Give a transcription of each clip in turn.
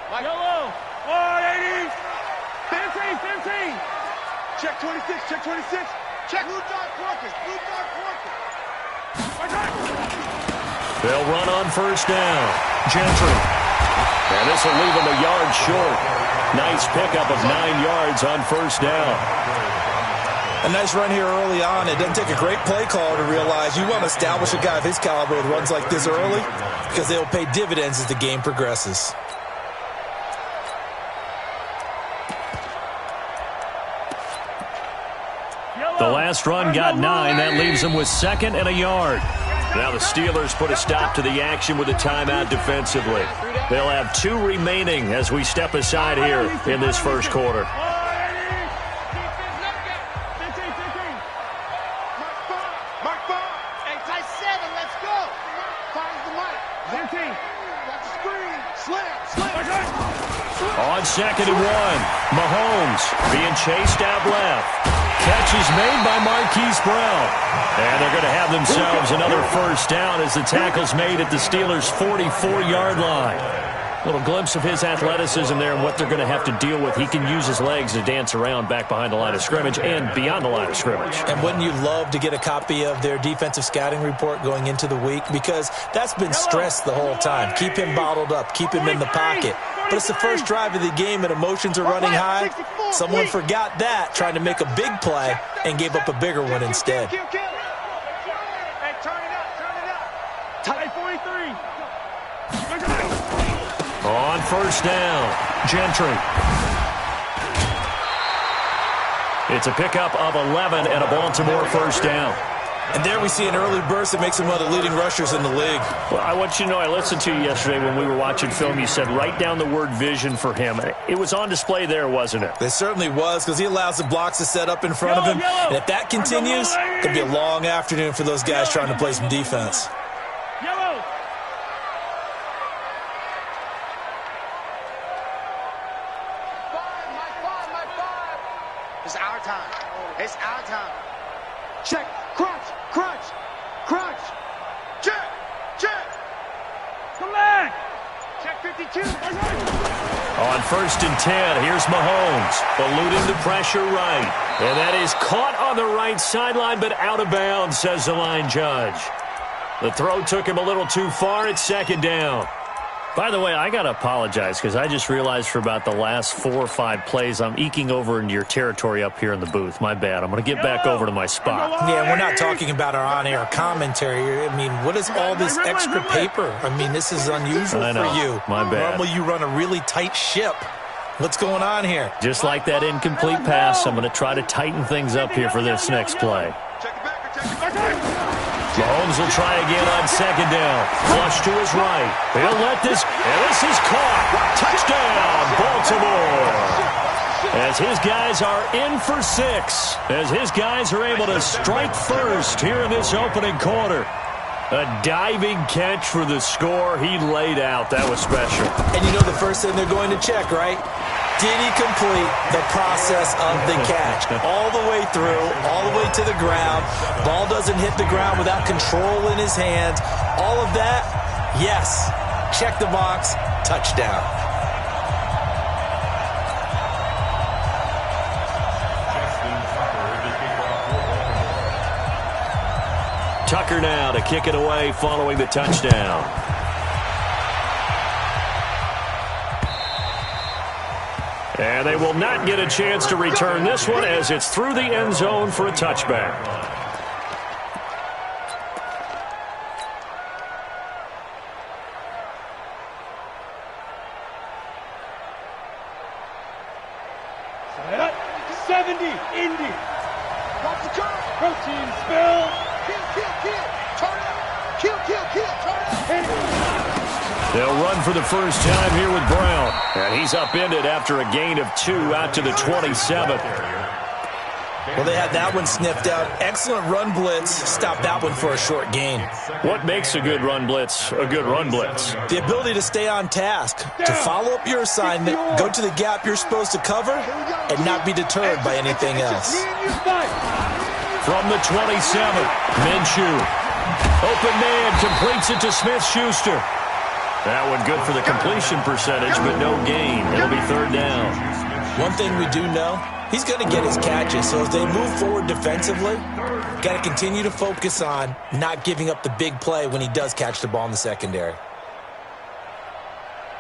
Yellow. 180. 15. Check 26. Check 26. Check. Blue dot working. Blue dot working. They'll run on first down. Gentry. And this will leave him a yard short. Nice pickup of 9 yards on first down. A nice run here early on. It doesn't take a great play caller to realize you want to establish a guy of his caliber with runs like this early because they'll pay dividends as the game progresses. The last run got 9. That leaves them with 2nd and a yard. Now the Steelers put a stop to the action with a timeout defensively. They'll have 2 remaining as we step aside here in this first quarter. On 2nd and 1, Mahomes being chased out left. Catch is made by Marquise Brown. And they're going to have themselves another first down as the tackle's made at the Steelers' 44-yard line. A little glimpse of his athleticism there and what they're going to have to deal with. He can use his legs to dance around back behind the line of scrimmage and beyond the line of scrimmage. And wouldn't you love to get a copy of their defensive scouting report going into the week? Because that's been stressed the whole time. Keep him bottled up. Keep him in the pocket. But it's the first drive of the game and emotions are running high. Someone forgot that, trying to make a big play, and gave up a bigger one instead. Hey, turn it up. Tie 43. On first down, Gentry. It's a pickup of 11 and a Baltimore first down. And there we see an early burst that makes him one of the leading rushers in the league. Well, I want you to know, I listened to you yesterday when we were watching film. You said write down the word vision for him. It was on display there, wasn't it? It certainly was, because he allows the blocks to set up in front of him. And if that continues, it could be a long afternoon for those guys trying to play some defense. Yellow. It's our time. It's our time. Check. Crunch. Check. Come back. Check 52. On 1st and 10, here's Mahomes, eluding the pressure right. And that is caught on the right sideline, but out of bounds, says the line judge. The throw took him a little too far. It's 2nd down. By the way, I got to apologize because I just realized for about the last 4 or 5 plays, I'm eking over into your territory up here in the booth. My bad. I'm going to get back over to my spot. Yeah, we're not talking about our on-air commentary. I mean, what is all this extra paper? I mean, this is unusual for you. My bad. Normally you run a really tight ship. What's going on here? Just like that incomplete pass, I'm going to try to tighten things up here for this next play. Mahomes will try again on 2nd down. Flush to his right. He'll let this, and this is caught. Touchdown, Baltimore. As his guys are in for 6. As his guys are able to strike first here in this opening quarter. A diving catch for the score. He laid out. That was special. And you know the first thing they're going to check, right? Did he complete the process of the catch? All the way through, all the way to the ground. Ball doesn't hit the ground without control in his hands. All of that, yes. Check the box, touchdown. Tucker now to kick it away following the touchdown. And they will not get a chance to return this one as it's through the end zone for a touchback. Set up. 70. Indy. Watch the curve. Protein spill. Kill. Turn it. Kill. Turn it. They'll run for the first time here with Brown. And he's upended after a gain of 2 out to the 27th. Well, they had that one sniffed out. Excellent run blitz. Stopped that one for a short gain. What makes a good run blitz a good run blitz? The ability to stay on task, to follow up your assignment, go to the gap you're supposed to cover, and not be deterred by anything else. From the 27th, Minshew. Open man completes it to Smith-Schuster. That one good for the completion percentage, but no gain. It'll be third down. One thing we do know, he's going to get his catches. So as they move forward defensively, got to continue to focus on not giving up the big play when he does catch the ball in the secondary.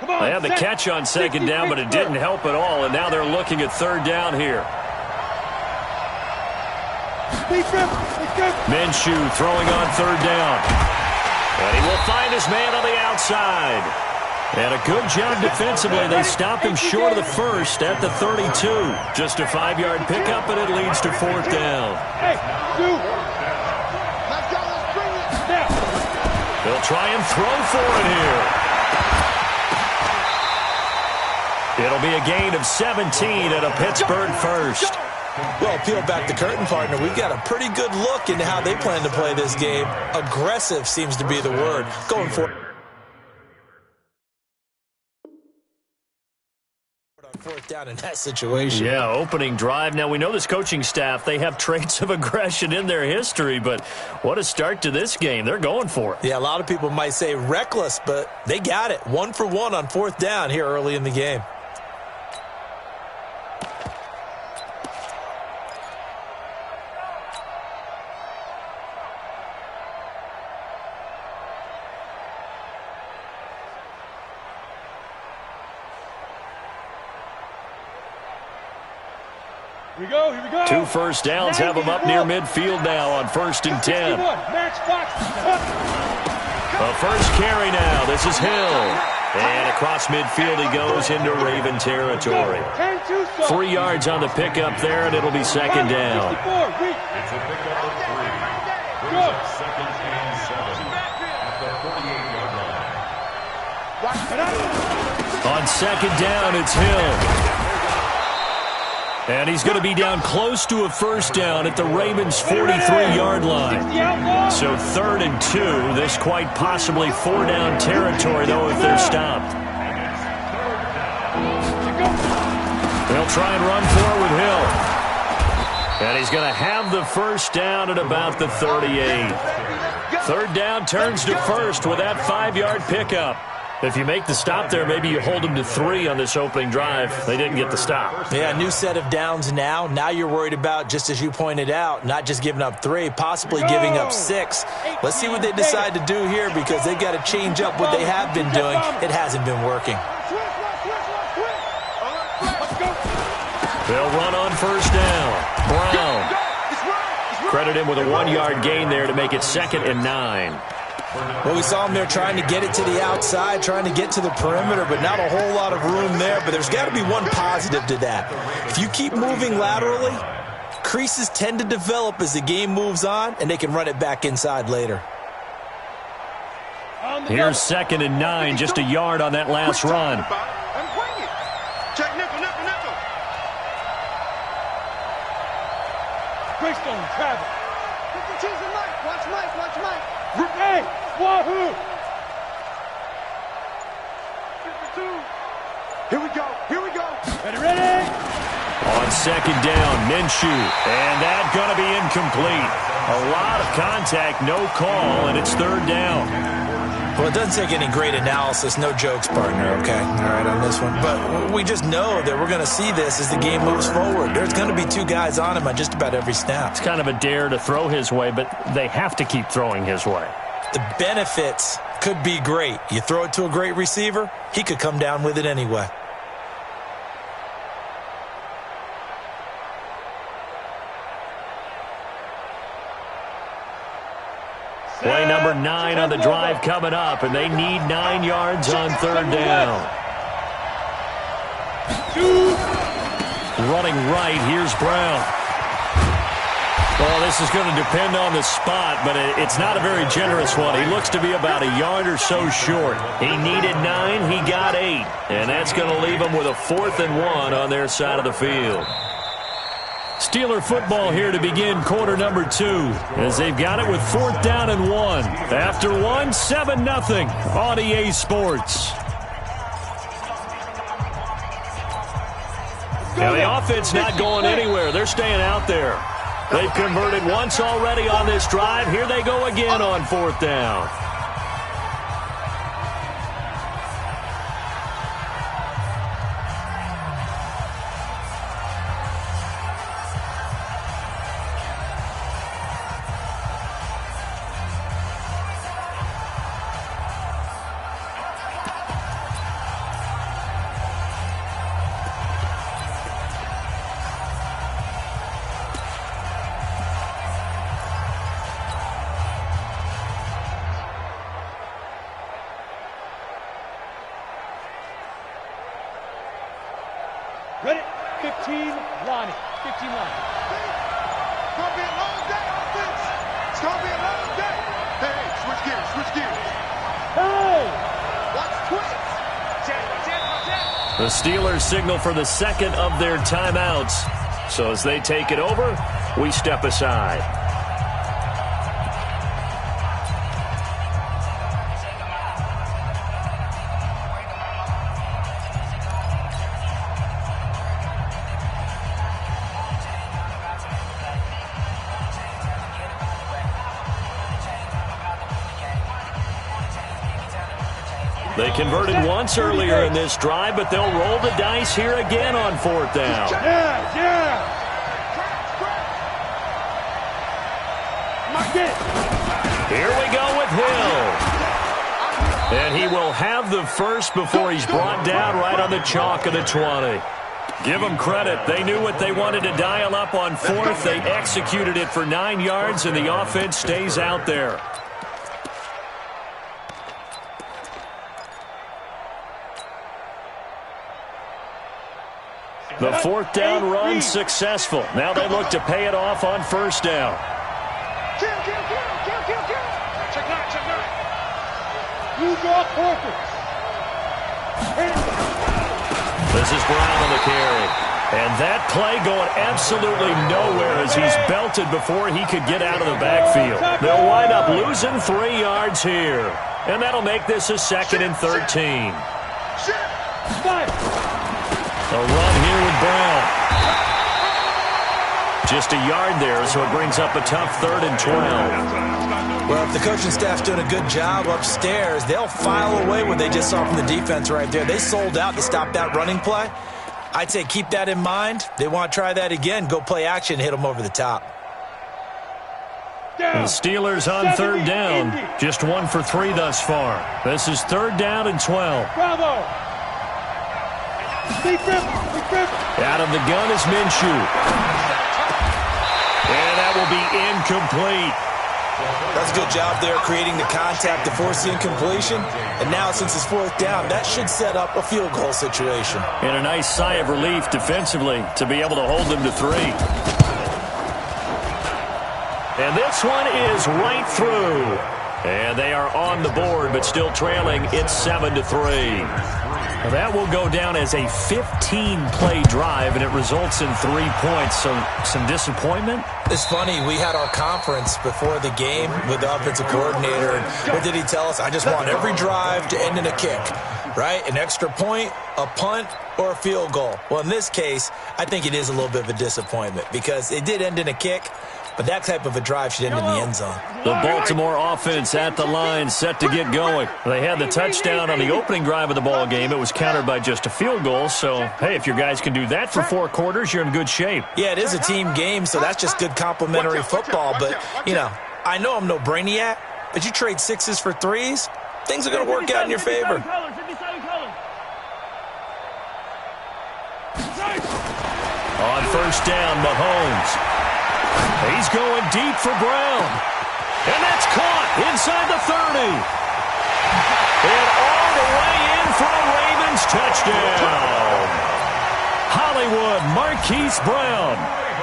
They had the catch on second down, but it didn't help at all, and now they're looking at third down here. Minshew throwing on third down. And he will find his man on the outside. And a good job defensively. They stopped him short of the first at the 32. Just a 5-yard pickup, and it leads to fourth down. They'll try and throw for it here. It'll be a gain of 17 and a Pittsburgh first. Well, peel back the curtain, partner. We've got a pretty good look into how they plan to play this game. Aggressive seems to be the word. Going for it. On fourth down in that situation. Yeah, opening drive. Now, we know this coaching staff, they have traits of aggression in their history, but what a start to this game. They're going for it. Yeah, a lot of people might say reckless, but they got it. 1 for 1 on fourth down here early in the game. Here we go, here we go. 2 first downs have them up near midfield now on 1st and 10. A first carry now. This is Hill. And across midfield he goes into Raven territory. 3 yards on the pickup there, and it'll be second down. It's a pickup of 3. Second and 7 at the 48-yard line. On second down, it's Hill. And he's going to be down close to a first down at the Ravens' 43-yard line. So 3rd and 2. This quite possibly 4-down territory, though, if they're stopped. They'll try and run forward with Hill. And he's going to have the first down at about the 38. 3rd down turns to first with that 5-yard pickup. If you make the stop there, maybe you hold them to 3 on this opening drive. They didn't get the stop. Yeah, new set of downs now. Now you're worried about, just as you pointed out, not just giving up 3, possibly giving up 6. Let's see what they decide to do here because they've got to change up what they have been doing. It hasn't been working. They'll run on first down. Brown. Credit him with a 1-yard gain there to make it 2nd and 9. Well, we saw him there trying to get it to the outside, trying to get to the perimeter, but not a whole lot of room there. But there's got to be one positive to that. If you keep moving laterally, creases tend to develop as the game moves on, and they can run it back inside later. Here's 2nd and 9, just a yard on that last run. Check nickel, nickel, nickel. Greystone, travel. Watch Mike, watch Mike. Hey, wahoo! Here we go, here we go. Ready? On second down, Minshew. And that's going to be incomplete. A lot of contact, no call, and it's 3rd down. Well, it doesn't take any great analysis, no jokes, partner, okay? All right, on this one. But we just know that we're going to see this as the game moves forward. There's going to be 2 guys on him on just about every snap. It's kind of a dare to throw his way, but they have to keep throwing his way. The benefits could be great. You throw it to a great receiver, he could come down with it anyway. Play number 9 on the drive coming up, and they need 9 yards on 3rd down. Running right, here's Brown. Well, this is going to depend on the spot, but it's not a very generous one. He looks to be about a yard or so short. He needed 9, he got 8, and that's going to leave him with a 4th and 1 on their side of the field. Steeler football here to begin quarter number 2 as they've got it with 4th down and 1. After 1, 7-0 on EA Sports. Now the offense not going anywhere. They're staying out there. They've converted once already on this drive. Here they go again on 4th down. Ready? 15, line it. 15 line. It's going to be a long day, offense. It's going to be a long day. Hey, switch gears, switch gears. Hey! Watch twins. The Steelers signal for the second of their timeouts. So as they take it over, we step aside. They converted once earlier in this drive, but they'll roll the dice here again on fourth down. Yeah! Here we go with Hill. And he will have the first before he's brought down right on the chalk of the 20. Give them credit. They knew what they wanted to dial up on fourth. They executed it for 9 yards, and the offense stays out there. The fourth down run successful. Now they look to pay it off on first down. Kill. Check nine. Use your quarters. This is Brown on the carry. And that play going absolutely nowhere as he's belted before he could get out of the backfield. They'll wind up losing 3 yards here. And that'll make this a 2nd and 13. A run here with Brown. Just a yard there, so it brings up a tough 3rd and 12. Well, if the coaching staff's doing a good job upstairs, they'll file away what they just saw from the defense right there. They sold out to stop that running play. I'd say keep that in mind. They want to try that again. Go play action, hit them over the top. The Steelers on 3rd down. Just 1 for 3 thus far. This is 3rd down and 12. Bravo! Out of the gun is Minshew. And that will be incomplete. That's a good job there creating the contact to force the incompletion. And now since it's 4th down, that should set up a field goal situation. And a nice sigh of relief defensively to be able to hold them to 3. And this one is right through. And they are on the board, but still trailing. It's 7-3. Now that will go down as a 15-play drive, and it results in 3 points. So some disappointment? It's funny. We had our conference before the game with the offensive coordinator. And what did he tell us? I just want every drive to end in a kick, right? An extra point, a punt, or a field goal. Well, in this case, I think it is a little bit of a disappointment because it did end in a kick. But that type of a drive should end in the end zone. The Baltimore offense at the line, set to get going. They had the touchdown on the opening drive of the ball game. It was countered by just a field goal. So, hey, if your guys can do that for 4 quarters, you're in good shape. Yeah, it is a team game, so that's just good complimentary football. But, you know, I know I'm no brainiac, but you trade 6s for 3s, things are going to work out in your favor. On first down, Mahomes. He's going deep for Brown. And that's caught inside the 30. And all the way in for a Ravens touchdown. Hollywood Marquise Brown,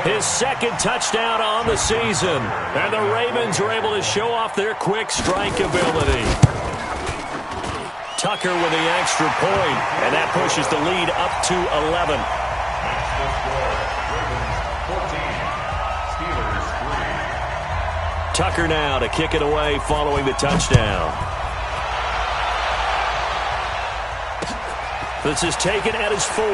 his 2nd touchdown on the season. And the Ravens are able to show off their quick strike ability. Tucker with the extra point, and that pushes the lead up to 11. Tucker now to kick it away following the touchdown. This is taken at his 4.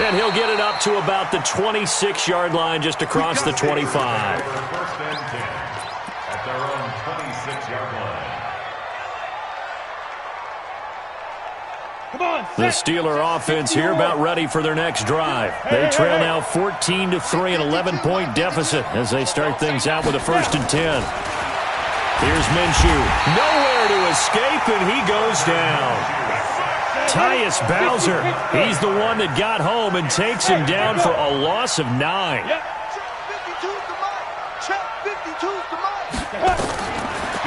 And he'll get it up to about the 26-yard line just across the 25. First and 10 at their own 26-yard line. The Steeler offense here about ready for their next drive. They trail now 14-3, an 11-point deficit as they start things out with a 1st and 10. Here's Minshew. Nowhere to escape, and he goes down. Tyus Bowser, he's the one that got home and takes him down for a loss of 9.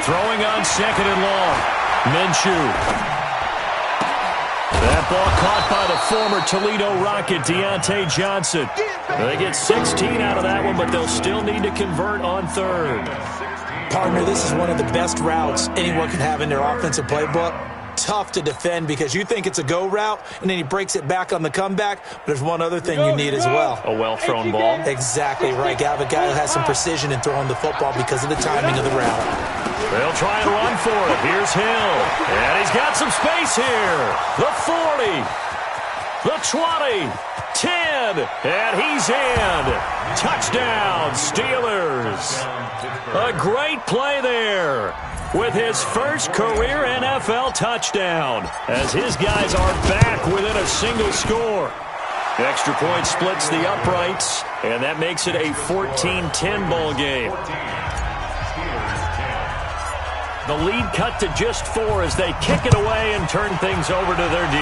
Throwing on 2nd and long. Minshew. That ball caught by the former Toledo Rocket, Deontay Johnson. They get 16 out of that one, but they'll still need to convert on third. Partner, this is one of the best routes anyone can have in their offensive playbook. Tough to defend because you think it's a go route, and then he breaks it back on the comeback. But there's one other thing you need as well. A well-thrown ball. Exactly right. You have a guy who has some precision in throwing the football because of the timing of the route. They'll try and run for it. Here's Hill. And he's got some space here. The 40. The 20. 10. And he's in. Touchdown, Steelers. A great play there with his first career NFL touchdown as his guys are back within a single score. Extra point splits the uprights, and that makes it a 14-10 ball game. The lead cut to just 4 as they kick it away and turn things over to their D.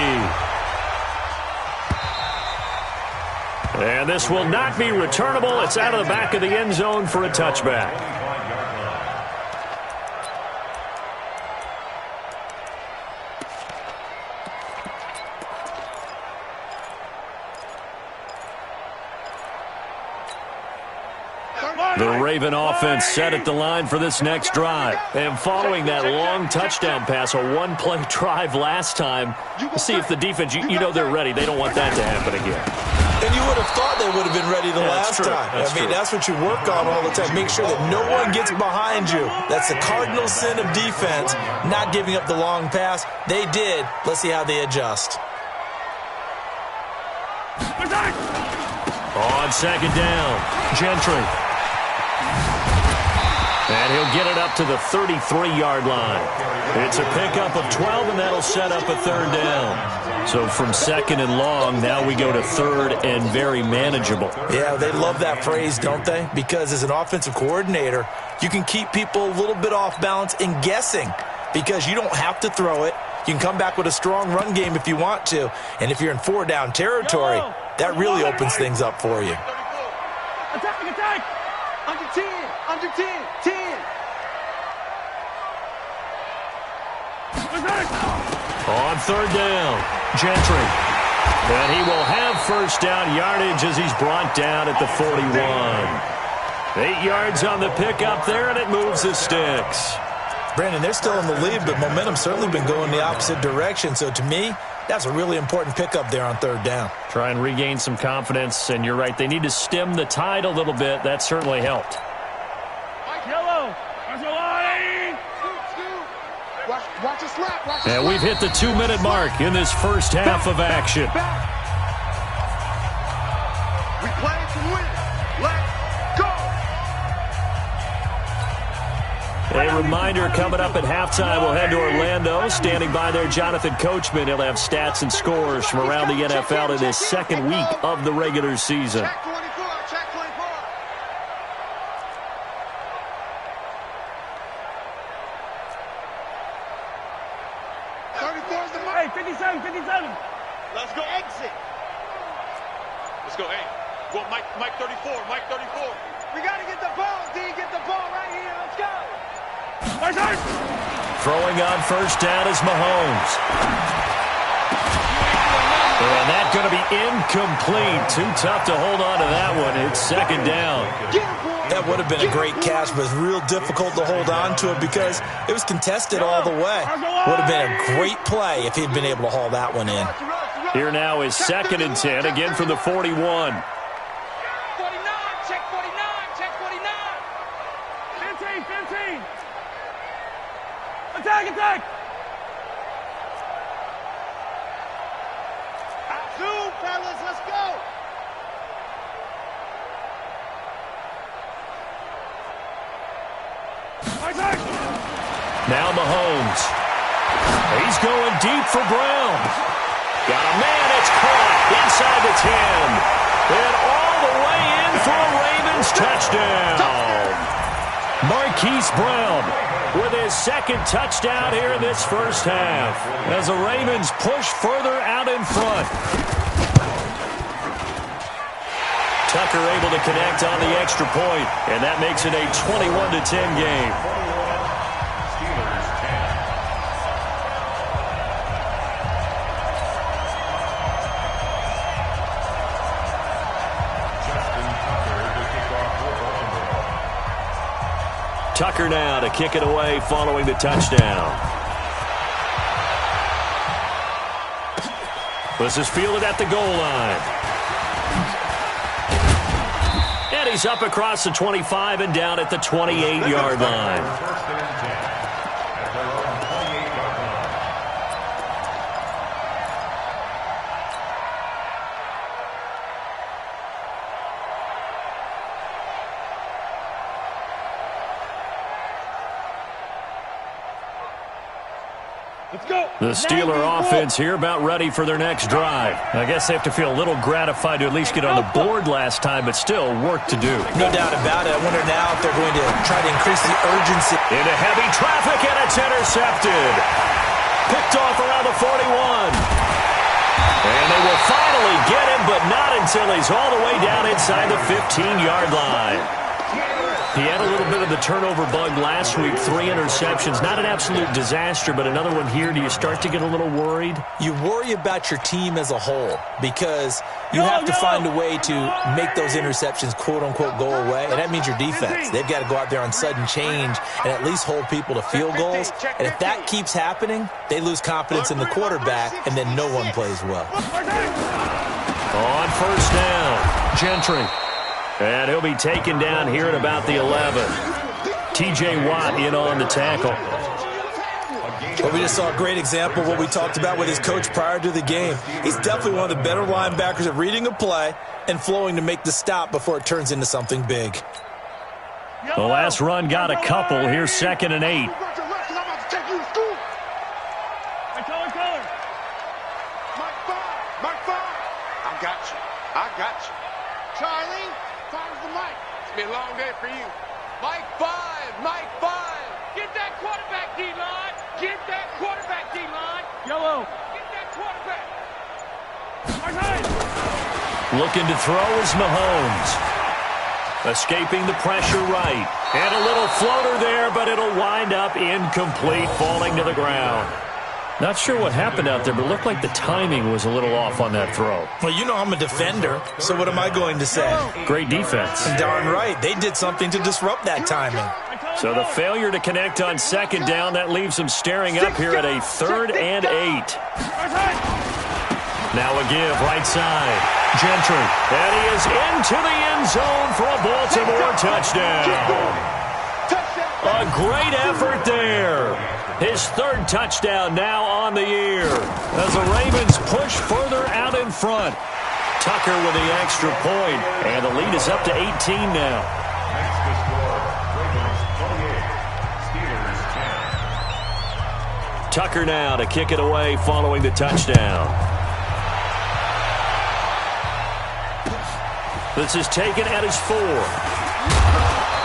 And this will not be returnable. It's out of the back of the end zone for a touchback. The Raven offense set at the line for this next drive. And following that long touchdown pass, a one-play drive last time, we'll see if the defense, you know they're ready. They don't want that to happen again. And you would have thought they would have been ready the last time. That's what you work on all the time. Make sure that no one gets behind you. That's the cardinal sin of defense, not giving up the long pass. They did. Let's see how they adjust. On second down, Gentry. And he'll get it up to the 33-yard line. It's a pickup of 12, and that'll set up a third down. So from second and long, now we go to third and very manageable. Yeah, they love that phrase, don't they? Because as an offensive coordinator, you can keep people a little bit off balance and guessing because you don't have to throw it. You can come back with a strong run game if you want to. And if you're in 4-down territory, that really opens things up for you. Attack, attack! Under 10, under 10, 10. On third down, Gentry. And he will have first down yardage as he's brought down at the 41. 8 yards on the pickup there, and it moves the sticks. Brandon, they're still in the lead, but momentum's certainly been going the opposite direction. So to me, that's a really important pickup there on third down. Try and regain some confidence, and you're right. They need to stem the tide a little bit. That certainly helped. Watch it slap. Watch it and slap. we've hit the 2-minute mark in this first half of action. We play to win. Let's go. A reminder coming up at halftime, we'll head to Orlando. Standing by there, Jonathan Coachman. He'll have stats and scores from around the NFL in his second week of the regular season. Check 24. Check 24. Hey, 57, 57. Let's go. Exit. Let's go. Hey, go Mike 34, Mike 34. We got to get the ball, D. Get the ball right here. Let's go. Throwing on first down is Mahomes. And that's going to be incomplete. Too tough to hold on to that one. It's second down. That would have been a great catch, but it's real difficult to hold on to it because it was contested all the way. Would have been a great play if he'd been able to haul that one in. Here now is second and 10, again from the 41. 49, check 49, check 49. 15. Attack, attack. Two, fellas, let's go. Now Mahomes. He's going deep for Brown. Got a man, it's caught inside the 10. And all the way in for a Ravens touchdown. Marquise Brown with his second touchdown here in this first half as the Ravens push further out in front. Tucker able to connect on the extra point, and that makes it a 21-10 game. Tucker now to kick it away following the touchdown. This is fielded at the goal line. And he's up across the 25 and down at the 28-yard line. The Steeler offense here about ready for their next drive. I guess they have to feel a little gratified to at least get on the board last time, but still work to do. No doubt about it. I wonder now if they're going to try to increase the urgency. Into heavy traffic, and it's intercepted. Picked off around the 41. And they will finally get him, but not until he's all the way down inside the 15-yard line. He had a little bit of the turnover bug last week, 3 interceptions. Not an absolute disaster, but another one here. Do you start to get a little worried? You worry about your team as a whole because you have to find a way to make those interceptions, quote-unquote, go away, and that means your defense. They've got to go out there on sudden change and at least hold people to field goals. And if that keeps happening, they lose confidence in the quarterback, and then no one plays well. On first down, Gentry. And he'll be taken down here at about the 11. T.J. Watt in on the tackle. Well, we just saw a great example of what we talked about with his coach prior to the game. He's definitely one of the better linebackers at reading a play and flowing to make the stop before it turns into something big. The last run got a couple. Here's 2nd and 8. I got you. Charlie, time's the mic. It's been a long day for you. Mike 5, Mike 5. Get that quarterback, D-line. Get that quarterback, D-line. Yellow. Get that quarterback. Looking to throw is Mahomes. Escaping the pressure right. And a little floater there, but it'll wind up incomplete, falling to the ground. Not sure what happened out there, but it looked like the timing was a little off on that throw. Well, you know I'm a defender, so what am I going to say? Great defense. Darn right. They did something to disrupt that timing. So the failure to connect on 2nd down, that leaves them staring up here at a 3rd and 8. Now a give, right side. Gentry. And he is into the end zone for a Baltimore touchdown. A great effort there. His 3rd touchdown now on the year as the Ravens push further out in front. Tucker with the extra point, and the lead is up to 18 now. Next to score, Ravens 28, Steelers 10. Tucker now to kick it away following the touchdown. This is taken at his 4.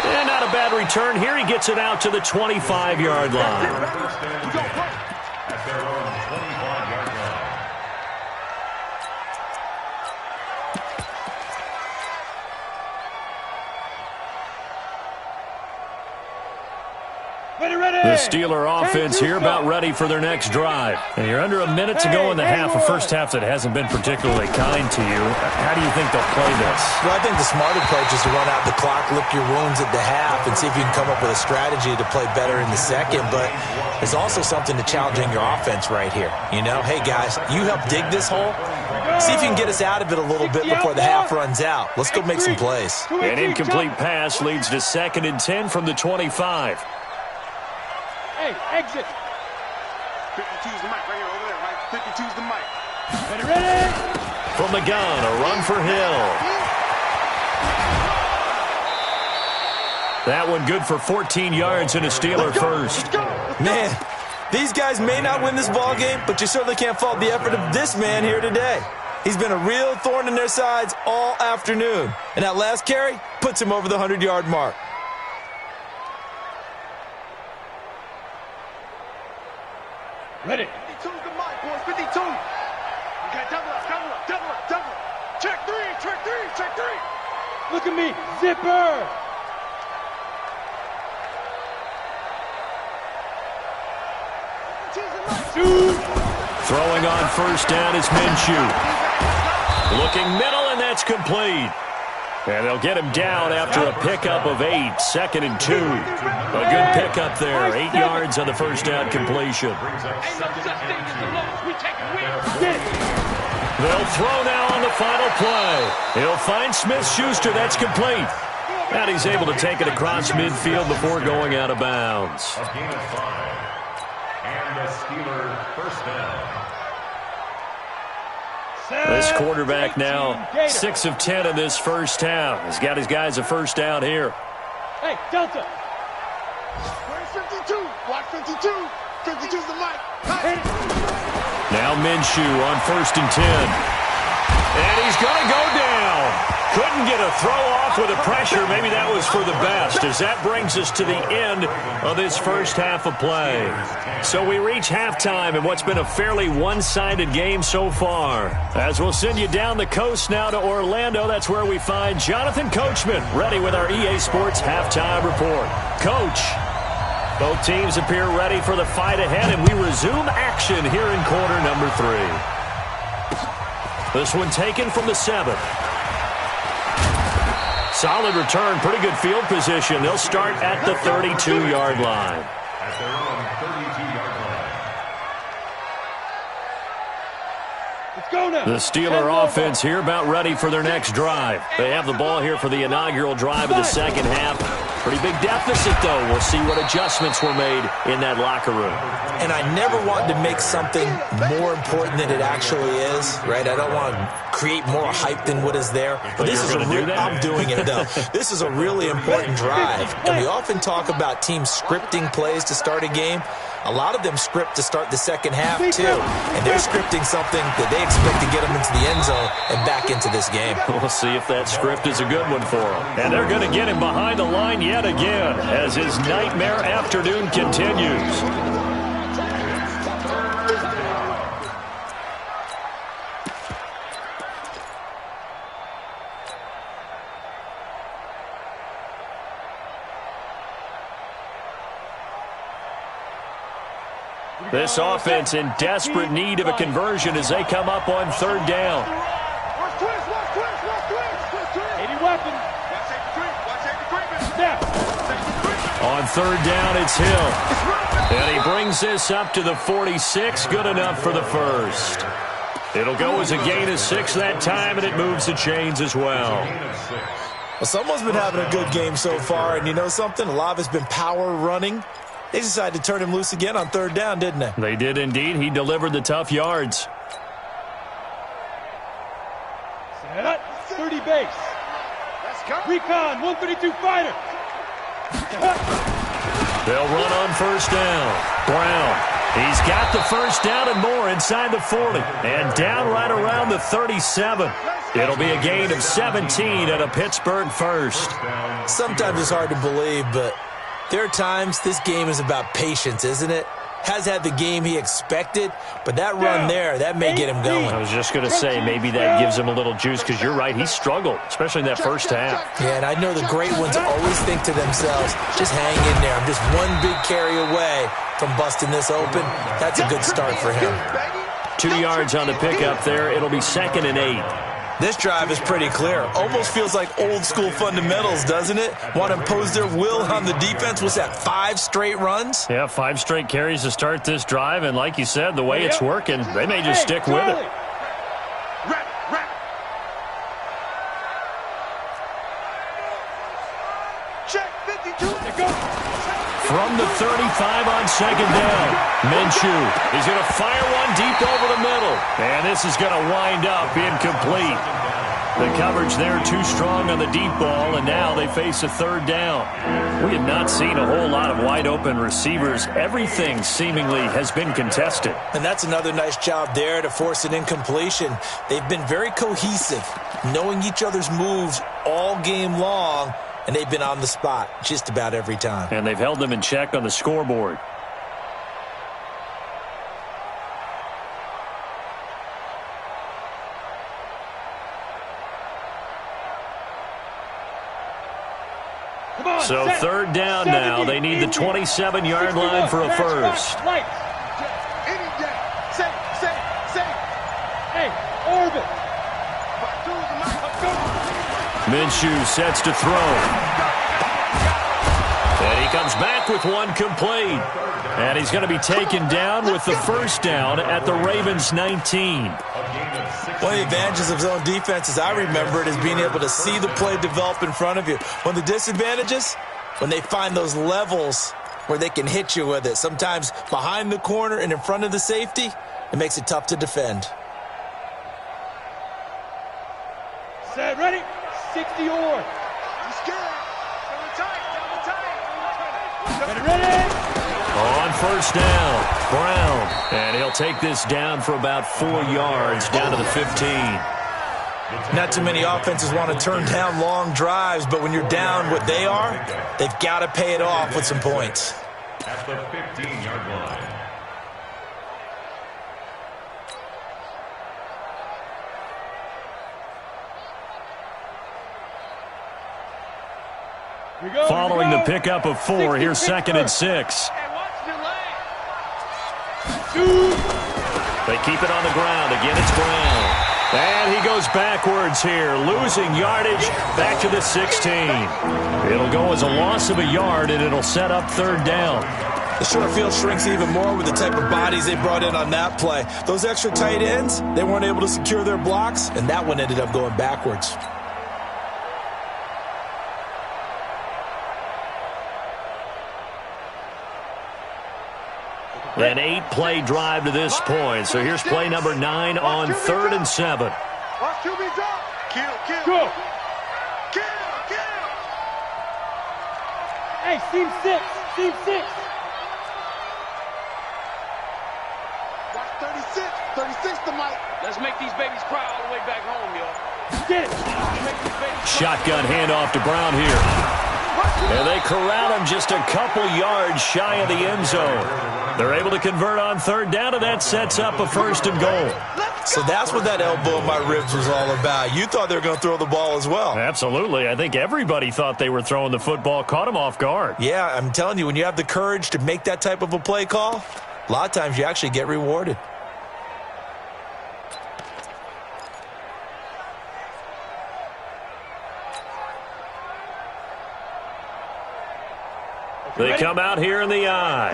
And not a bad return. Here he gets it out to the 25-yard line. At their own 25-yard line. The Steeler offense here about ready for their next drive. And you're under a minute to go in the half, a first half that hasn't been particularly kind to you. How do you think they'll play this? Well, I think the smart approach is to run out the clock, lick your wounds at the half, and see if you can come up with a strategy to play better in the second. But there's also something to challenging your offense right here. You know, hey, guys, you help dig this hole. See if you can get us out of it a little bit before the half runs out. Let's go make some plays. An incomplete pass leads to 2nd and 10 from the 25. Hey, exit. 52's the mic right here, over there, right? 52's the mic. Ready? From the gun, a run for Hill. That one good for 14 yards and a Steeler first. Man, these guys may not win this ball game, but you certainly can't fault the effort of this man here today. He's been a real thorn in their sides all afternoon. And that last carry puts him over the 100-yard mark. Ready. 52's the mic, boys. 52. Okay, double up, double up, double up, double up. Check 3, check 3, check 3. Look at me. Zipper. Throwing on first down is Minshew. Looking middle, and that's complete. And they'll get him down after a pickup of 8, 2nd and 2. A good pickup there, 8 yards on the first down completion. They'll throw now on the final play. He'll find Smith-Schuster. That's complete. And he's able to take it across midfield before going out of bounds. A gain of 5. And the Steelers first down. This quarterback now 6 of 10 in this first half. He's got his guys a first down here. Hey, Delta. 52. Watch 52. 52's the mic. Now Minshew on 1st and 10. And he's going to go down. Couldn't get a throw off with the pressure. Maybe that was for the best, as that brings us to the end of this first half of play. So we reach halftime in what's been a fairly one-sided game so far. As we'll send you down the coast now to Orlando, that's where we find Jonathan Coachman, ready with our EA Sports halftime report. Coach, both teams appear ready for the fight ahead, and we resume action here in quarter number 3. This one taken from the 7. Solid return, pretty good field position. They'll start at the 32-yard line. At their own 32-yard line. Let's go now. The Steeler offense here about ready for their next drive. They have the ball here for the inaugural drive of the second half. Pretty big deficit, though. We'll see what adjustments were made in that locker room. And I never want to make something more important than it actually is, right? I don't want to create more hype than what is there. But this is I'm doing it, though. This is a really important drive. And we often talk about teams scripting plays to start a game. A lot of them script to start the second half, too. And they're scripting something that they expect to get them into the end zone and back into this game. We'll see if that script is a good one for them. And they're going to get him behind the line yet again as his nightmare afternoon continues. This offense in desperate need of a conversion as they come up on 3rd down. Watch twist. 80 weapons. On 3rd down, it's Hill. And he brings this up to the 46. Good enough for the first. It'll go as a gain of 6 that time, and it moves the chains as well. Well, someone's been having a good game so far, and you know something? A lot of it's been power running. They decided to turn him loose again on 3rd down, didn't they? They did indeed. He delivered the tough yards. Set. 30 base. Let's go. Recon, 132 fighter. They'll run on 1st down. Brown. He's got the first down and more inside the 40. And down right around the 37. It'll be a gain of 17 at a Pittsburgh first. Sometimes it's hard to believe, but there are times this game is about patience, isn't it? Has had the game he expected, but that run there, that may get him going. I was just going to say, maybe that gives him a little juice, because you're right, he struggled, especially in that first half. Yeah, and I know the great ones always think to themselves, just hang in there. I'm just one big carry away from busting this open. That's a good start for him. 2 yards on the pickup there. It'll be 2nd and 8. This drive is pretty clear. Almost feels like old school fundamentals, doesn't it? Want to impose their will on the defense. Was that 5 straight runs? Yeah, 5 straight carries to start this drive, and like you said, the way it's working, they may just stick with it. Check 52. From the 35 on 2nd down, Minshew is going to fire one deep over the middle. And this is going to wind up incomplete. The coverage there too strong on the deep ball, and now they face a 3rd down. We have not seen a whole lot of wide-open receivers. Everything seemingly has been contested. And that's another nice job there to force an incompletion. They've been very cohesive, knowing each other's moves all game long. And they've been on the spot just about every time. And they've held them in check on the scoreboard. So 3rd down now. They need the 27-yard line for a first. Minshew sets to throw. And he comes back with one complete. And he's going to be taken down with the first down at the Ravens' 19. One of the advantages of zone defense, as I remember it, is being able to see the play develop in front of you. One of the disadvantages, when they find those levels where they can hit you with it. Sometimes behind the corner and in front of the safety, it makes it tough to defend. Set, ready, 60 or. You scared. Ready. On first down, Brown. And he'll take this down for about 4 yards, down to the 15. Not too many offenses want to turn down long drives, but when you're down what they are, they've got to pay it off with some points. At the 15-yard line. Following the pickup of 4, here's 2nd and 6. They keep it on the ground. Again, it's Brown. And he goes backwards here, losing yardage back to the 16. It'll go as a loss of a yard, and it'll set up 3rd down. The short field shrinks even more with the type of bodies they brought in on that play. Those extra tight ends, they weren't able to secure their blocks, and that one ended up going backwards. An 8-play drive to this point. So here's play number 9 on 3rd and 7. Watch QB drop. Kill. Go. Kill. Hey, team 6. Watch 36. 36 to Mike. Let's make these babies cry all the way back home, y'all. Get it. Shotgun handoff to Brown here. And they corral him just a couple yards shy of the end zone. They're able to convert on 3rd down, and that sets up a 1st and goal. So that's what that elbow in my ribs was all about. You thought they were going to throw the ball as well. Absolutely. I think everybody thought they were throwing the football, caught him off guard. Yeah, I'm telling you, when you have the courage to make that type of a play call, a lot of times you actually get rewarded. They come out here in the eye.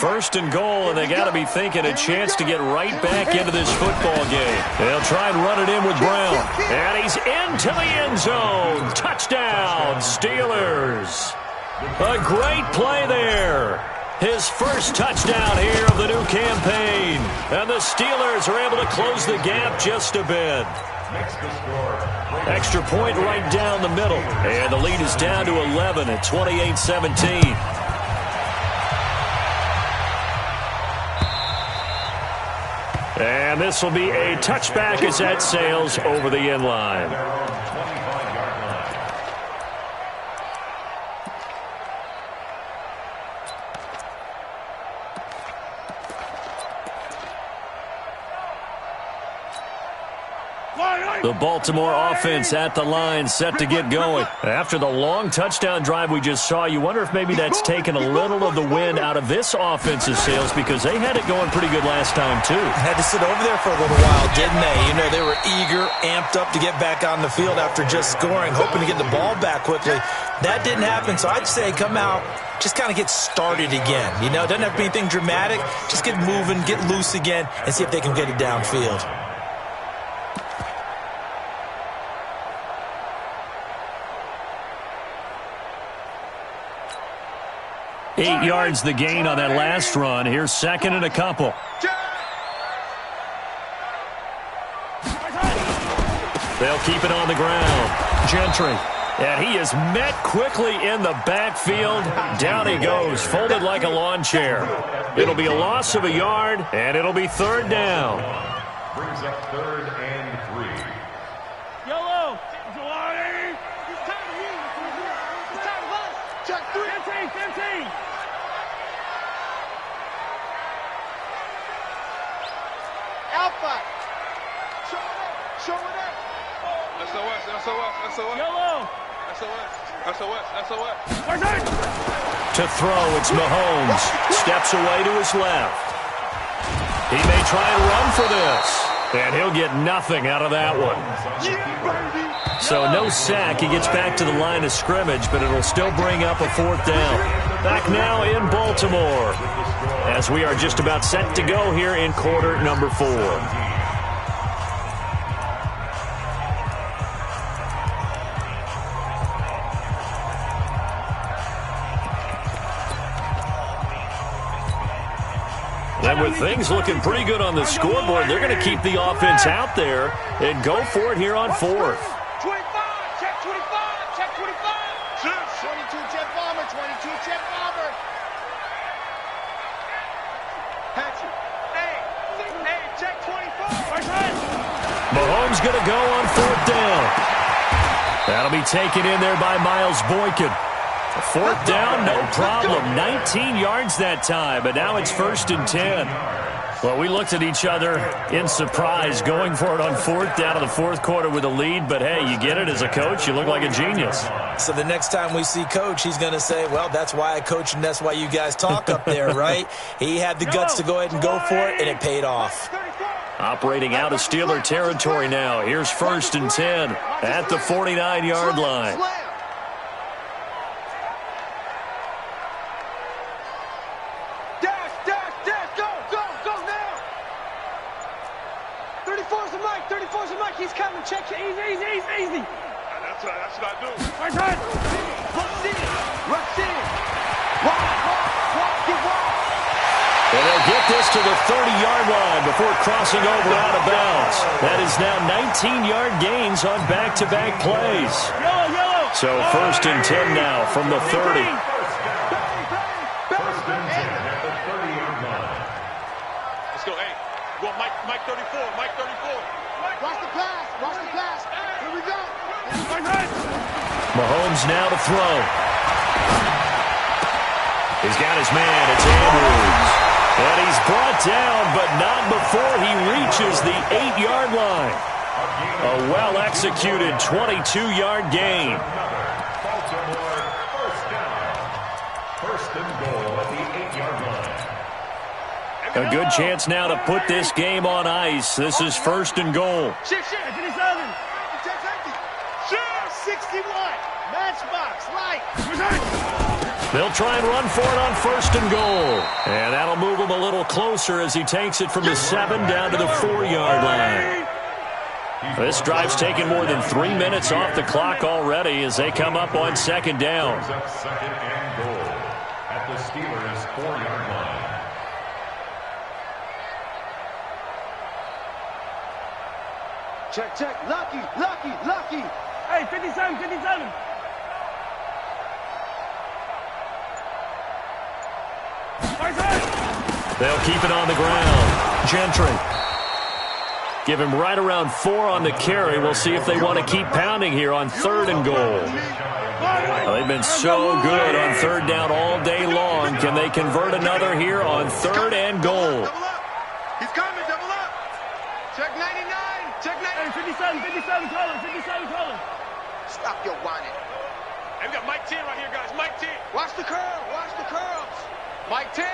1st and goal, and they got to be thinking a chance to get right back into this football game. They'll try and run it in with Brown. And he's into the end zone. Touchdown, Steelers. A great play there. His first touchdown here of the new campaign. And the Steelers are able to close the gap just a bit. Extra point right down the middle. And the lead is down to 11 at 28-17. And this will be a touchback as that sails over the end line. The Baltimore offense at the line, set to get going. After the long touchdown drive we just saw, you wonder if maybe that's taken a little of the wind out of this offense's sails, because they had it going pretty good last time, too. Had to sit over there for a little while, didn't they? You know, they were eager, amped up to get back on the field after just scoring, hoping to get the ball back quickly. That didn't happen, so I'd say come out, just kind of get started again. You know, it doesn't have to be anything dramatic. Just get moving, get loose again, and see if they can get it downfield. 8 yards the gain on that last run. Here's 2nd and a couple. They'll keep it on the ground. Gentry. And he is met quickly in the backfield. Down he goes, folded like a lawn chair. It'll be a loss of a yard, and it'll be 3rd down. Brings up 3rd and 3. Yellow. It's time to you. It's time to us. Check 15. Alpha. Show it up. SOS. Yellow. SOS. To throw, it's Mahomes. Steps away to his left. He may try and run for this. And he'll get nothing out of that one. Yeah, baby. So no sack. He gets back to the line of scrimmage, but it'll still bring up a 4th down. Back now in Baltimore as we are just about set to go here in quarter number 4. And with things looking pretty good on the scoreboard, they're going to keep the offense out there and go for it here on 4th. 25, check 25, check 25. 22, check bomber, 22, check bomber. Patrick. Hey, check 24. Mahomes going to go on 4th down. That'll be taken in there by Miles Boykin. 4th down, no problem. 19 yards that time, but now it's 1st and 10. Well, we looked at each other in surprise going for it on 4th down in the 4th quarter with a lead, but hey, you get it as a coach, you look like a genius. So the next time we see Coach, he's going to say, well, that's why I coach and that's why you guys talk up there, right? He had the guts to go ahead and go for it, and it paid off. Operating out of Steeler territory now. Here's 1st and 10 at the 49-yard line. He's coming. Check. Easy. That's what I do. Rush in. Walk. And they'll get this to the 30-yard line before crossing over out of bounds. That is now 19-yard gains on back-to-back plays. Yellow. So 1st and 10 now from the 30. Let's go, hey. Go Mike 34, Mike 34. Watch the pass. Here we go. Mahomes now to throw. He's got his man. It's Andrews. And he's brought down, but not before he reaches the 8-yard line. A well-executed 22-yard gain. Baltimore, 1st down. 1st and goal at the 8-yard line. A good chance now to put this game on ice. This is 1st and goal. 61. Matchbox, right. They'll try and run for it on 1st and goal. And that'll move him a little closer as he takes it from the 7 down to the 4-yard line. This drive's taken more than 3 minutes off the clock already as they come up on 2nd down. Brings up 2nd and goal at the Steelers' 4-yard line. Check. Lucky. Hey, 57. They'll keep it on the ground. Gentry. Give him right around 4 on the carry. We'll see if they want to keep pounding here on 3rd and goal. Well, they've been so good on 3rd down all day long. Can they convert another here on 3rd and goal? He's coming, double up. Check 99. Check 99. 57, Colin. Stop your whining. Hey, we got Mike 10 right here, guys. Mike 10. Watch the curls. Mike 10.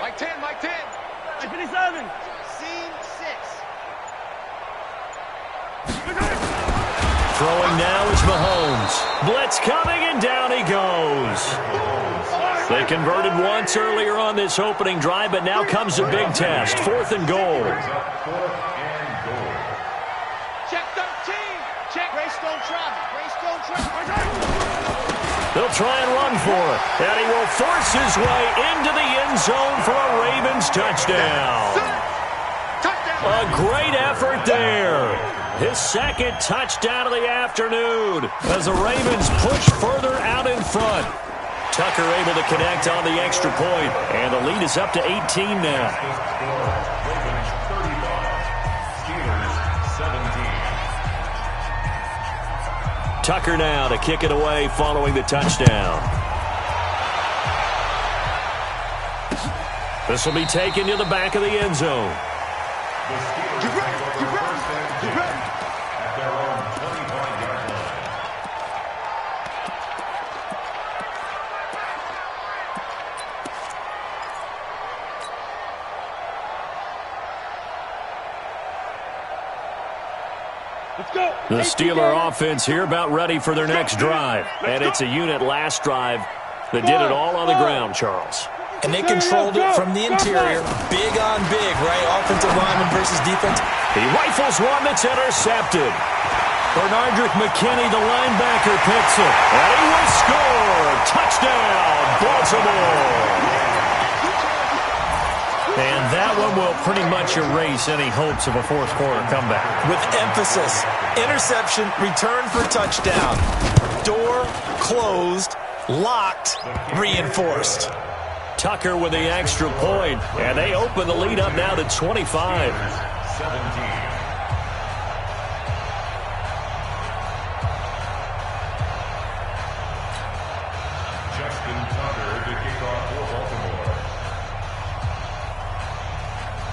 Mike 10. Hey, 57. Scene 6. Throwing now is Mahomes. Blitz coming, and down he goes. They converted once earlier on this opening drive, but now comes a big test. 4th and goal. Check 13. Check Greystone travel. They'll try and run for it, and he will force his way into the end zone for a Ravens touchdown. A great effort there. His 2nd touchdown of the afternoon as the Ravens push further out in front. Tucker able to connect on the extra point, and the lead is up to 18 now. Ravens 35, Steelers 17. Tucker now to kick it away following the touchdown. This will be taken to the back of the end zone. The Steelers Get ready. at their own 25-yard line. The Steeler offense here about ready for their next drive. And it's a unit last drive that did it all on the ground, Charles. And they controlled it from the interior. Big on big, right? Offensive lineman versus defense. He rifles one that's intercepted. Bernardrick McKinney, the linebacker, picks it. And he will score. Touchdown, Baltimore. And that one will pretty much erase any hopes of a fourth quarter comeback. With emphasis. Interception, return for touchdown. Door closed, locked, reinforced. Tucker with the extra point, and they open the lead up now to 25. 17.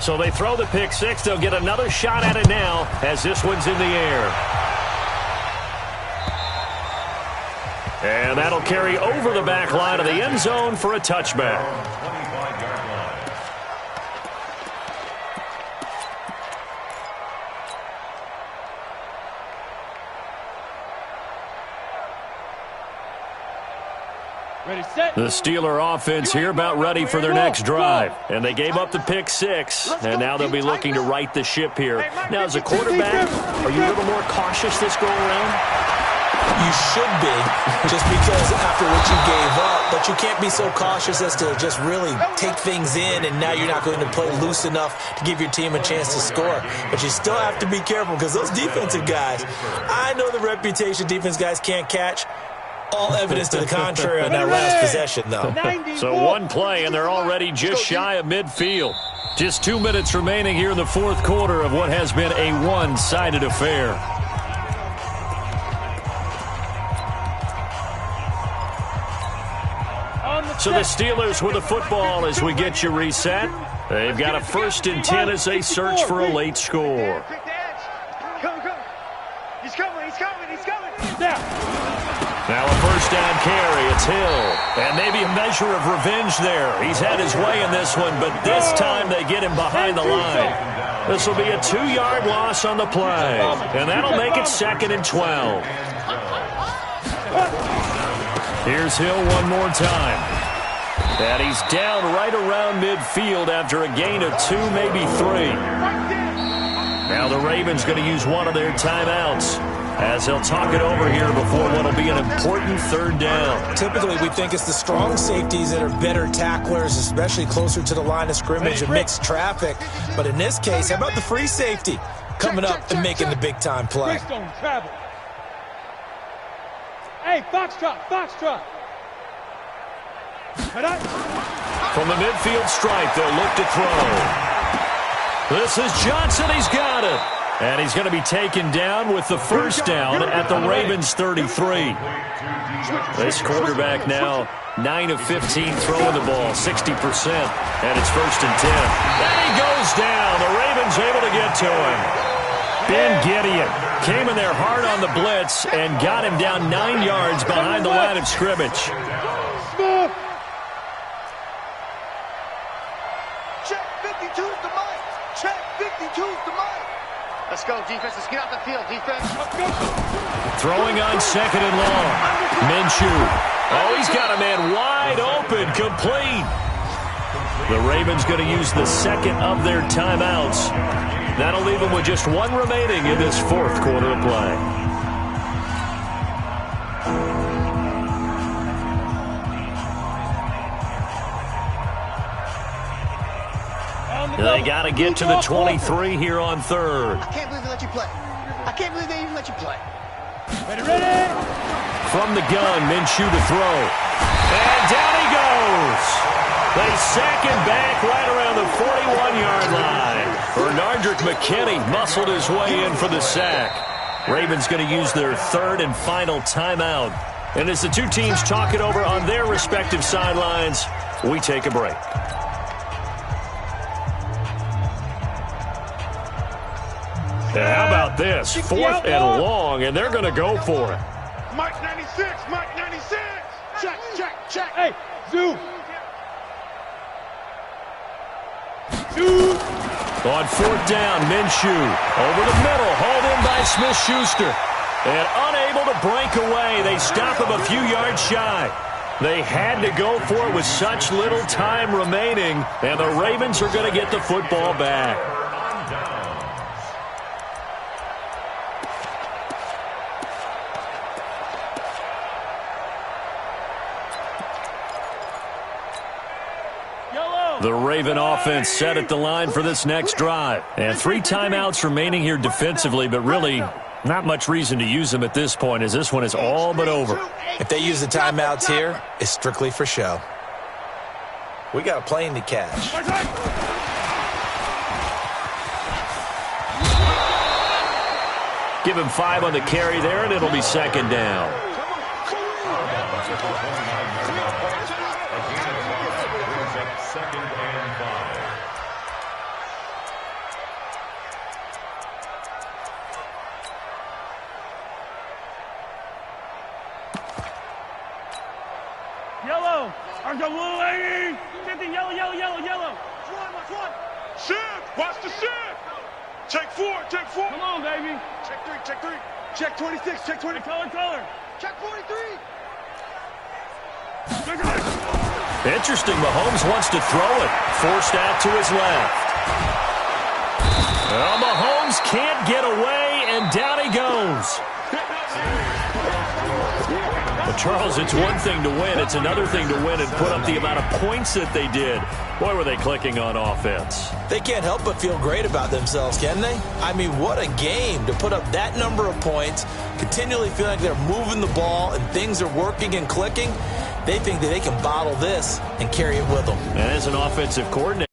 So they throw the pick six. They'll get another shot at it now as this one's in the air. And that'll carry over the back line of the end zone for a touchback. 25-yard line. The Steeler offense here about ready for their next drive. And they gave up the pick six, and now they'll be looking to right the ship here. Now, as a quarterback, are you a little more cautious this go around? You should be, just because after what you gave up. But you can't be so cautious as to just really take things in, and now you're not going to play loose enough to give your team a chance to score. But you still have to be careful because those defensive guys, I know the reputation defense guys can't catch. All evidence to the contrary on that last possession, though. So one play, and they're already just shy of midfield. Just 2 minutes remaining here in the fourth quarter of what has been a one-sided affair. So the Steelers with the football as we get you reset. They've got a 1st and 10 as they search for a late score. Now a 1st down carry. It's Hill. And maybe a measure of revenge there. He's had his way in this one, but this time they get him behind the line. This will be a 2-yard loss on the play. And that'll make it 2nd and 12. Here's Hill one more time. And he's down right around midfield after a gain of 2, maybe 3. Now the Ravens going to use one of their timeouts as they'll talk it over here before what will be an important 3rd down. Typically, we think it's the strong safeties that are better tacklers, especially closer to the line of scrimmage and mixed traffic. But in this case, how about the free safety coming up and making the big-time play? Hey, Foxtrot. From the midfield stripe, they'll look to throw. This is Johnson. He's got it. And he's going to be taken down with the 1st down at the Ravens 33. This quarterback now 9 of 15 throwing the ball, 60%. And it's 1st and 10. And he goes down. The Ravens able to get to him. Ben Gideon came in there hard on the blitz and got him down 9 yards behind the line of scrimmage. Check 52's the mic. Check 52's the mic. Let's go, defense. Let's get out the field, defense. Throwing on 2nd and long. Minshew. Oh, he's got a man wide open, complete. The Ravens going to use the 2nd of their timeouts. That'll leave them with just 1 remaining in this 4th quarter of play. They got to get to the 23 here on 3rd. I can't believe they let you play. I can't believe they even let you play. Ready? From the gun, Minshew to throw. And down he goes. They sack him back right around the 41-yard line. Bernardrick McKinney muscled his way in for the sack. Ravens going to use their 3rd and final timeout. And as the two teams talk it over on their respective sidelines, we take a break. And how about this? 4th and long, and they're going to go for it. Mike 96. Mike 96. Check. Hey, Zoo. On fourth down, Minshew over the middle, hauled in by Smith-Schuster. And unable to break away, they stop him a few yards shy. They had to go for it with such little time remaining, and the Ravens are going to get the football back. The Raven offense set at the line for this next drive. And 3 timeouts remaining here defensively, but really not much reason to use them at this point as this one is all but over. If they use the timeouts here, it's strictly for show. We got a plane to catch. Give him 5 on the carry there, and it'll be second down. Second and 5. Yellow. Our go little lady. 50, yellow, yellow, yellow, yellow. Watch one. Shift. Watch the shift. Check 4. Check 4. Come on, baby. Check 3. Check 3. Check 26. Check 20. Color. Check 43. Interesting, Mahomes wants to throw it. Forced out to his left. Well, Mahomes can't get away, and down he goes. But, Charles, it's one thing to win. It's another thing to win and put up the amount of points that they did. Boy, were they clicking on offense. They can't help but feel great about themselves, can they? I mean, what a game to put up that number of points, continually feel like they're moving the ball and things are working and clicking. They think that they can bottle this and carry it with them. And as an offensive coordinator,